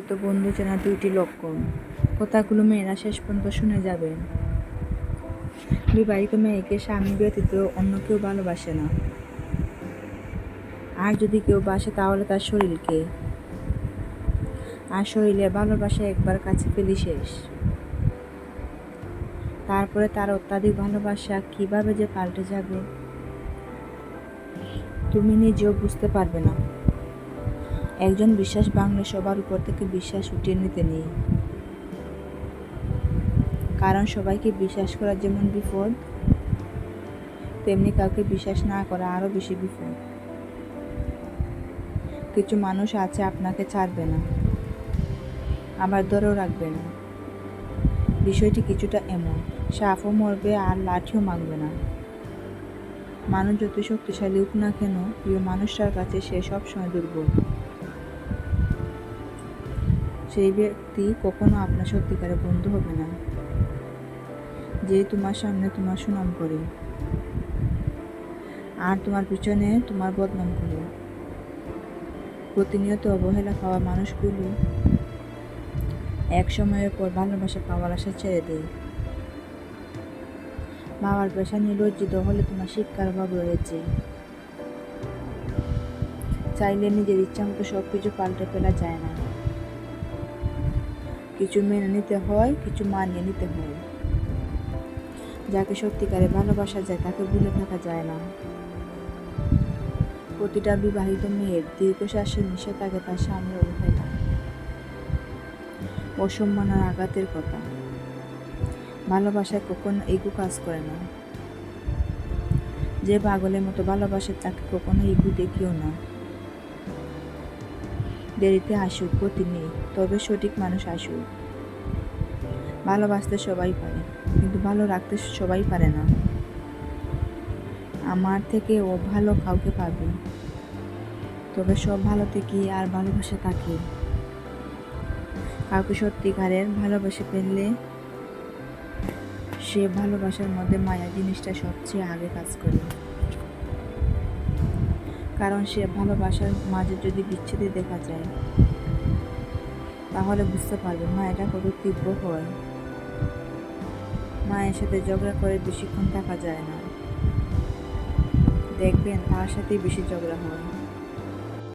প্রকৃত বন্ধু চেনার 2টি লক্ষণ। কথাগুলো মেয়েরা শেষ পর্যন্ত শুনে যাবেন। বিবাহিত মেয়েকে স্বামী ব্যতীত অন্য কেউ ভালোবাসে না, আর যদি কেউ বাসে তাহলে তার শরীরকে। আর শরীরে ভালোবাসা একবার কাছে পেলে শেষ। তারপরে তার অত্যাধিক ভালোবাসা কিভাবে যে পাল্টে যাবে তুমি নিজেও বুঝতে পারবে না। একজন বিশ্বাস ভাঙলে সবার উপর থেকে বিশ্বাস উঠিয়ে নিতে নেই, কারণ সবাইকে বিশ্বাস করা যেমন বিপদ, তেমনি কাউকে বিশ্বাস না করা আরো বেশি বিপদ। কিছু মানুষ আছে আপনাকে ছাড়বে না, আবার ধরেও রাখবে না। বিষয়টি কিছুটা এমন, সাপও মরবে আর লাঠিও মারবে না। মানুষ যত শক্তিশালী হোক না কেন, প্রিয় মানুষটার কাছে সে সবসময় দুর্বল। সেই ব্যক্তি কখনো আপনার সত্যিকারের বন্ধু হবে না, যে তোমার সামনে তোমার সুনাম করে আর তোমার পিছনে তোমার বদনাম করে। প্রতিনিয়ত অবহেলা পাওয়া মানুষগুলো এক সময়ের পর ভালোবাসা পাওয়ার আশা ছেড়ে দেয়। বাবার পেশা নিয়ে লজ্জিত হলে তোমার শিক্ষার অভাব রয়েছে। চাইলে নিজের ইচ্ছা মতো সবকিছু পাল্টে ফেলা যায় না। কিছু মেনে নিতে হয়, কিছু মানিয়ে নিতে হয়। যাকে সত্যিকারে ভালোবাসা যায় তাকে ভুলে থাকা যায় না। প্রতিটা বিবাহিত মেয়ের দীর্ঘশ্বাসের নিশে থাকে তার স্বামীর অবহেলা, অসম্মান আর আঘাতের কথা। ভালোবাসায় কখনো ইগো কাজ করে না। যে পাগলের মতো ভালোবাসে তাকে কখনো ইগো দেখিও না। দেরিতে আসুক গতি নেই, তবে সঠিক মানুষ আসুক। ভালোবাসতে সবাই পারে, কিন্তু ভালো রাখতে সবাই পারে না। আমার থেকে ও ভালো কাউকে পাবে, তবে সব ভালোতে কি আর ভালোবাসা থাকে? কাউকে সত্যিকারের ভালোবাসে ফেললে সে ভালোবাসার মধ্যে মায়া জিনিসটা সবচেয়ে আগে কাজ করে। কারণ সে ভালোবাসার মাঝে যদি বিচ্ছেদে দেখা যায়, তাহলে বুঝতে পারবে মায়াটা কত তীব্র হয়। মায়ের সাথে ঝগড়া করে বেশিক্ষণ থাকা যায় না, দেখবেন তার সাথেই বেশি ঝগড়া হয়।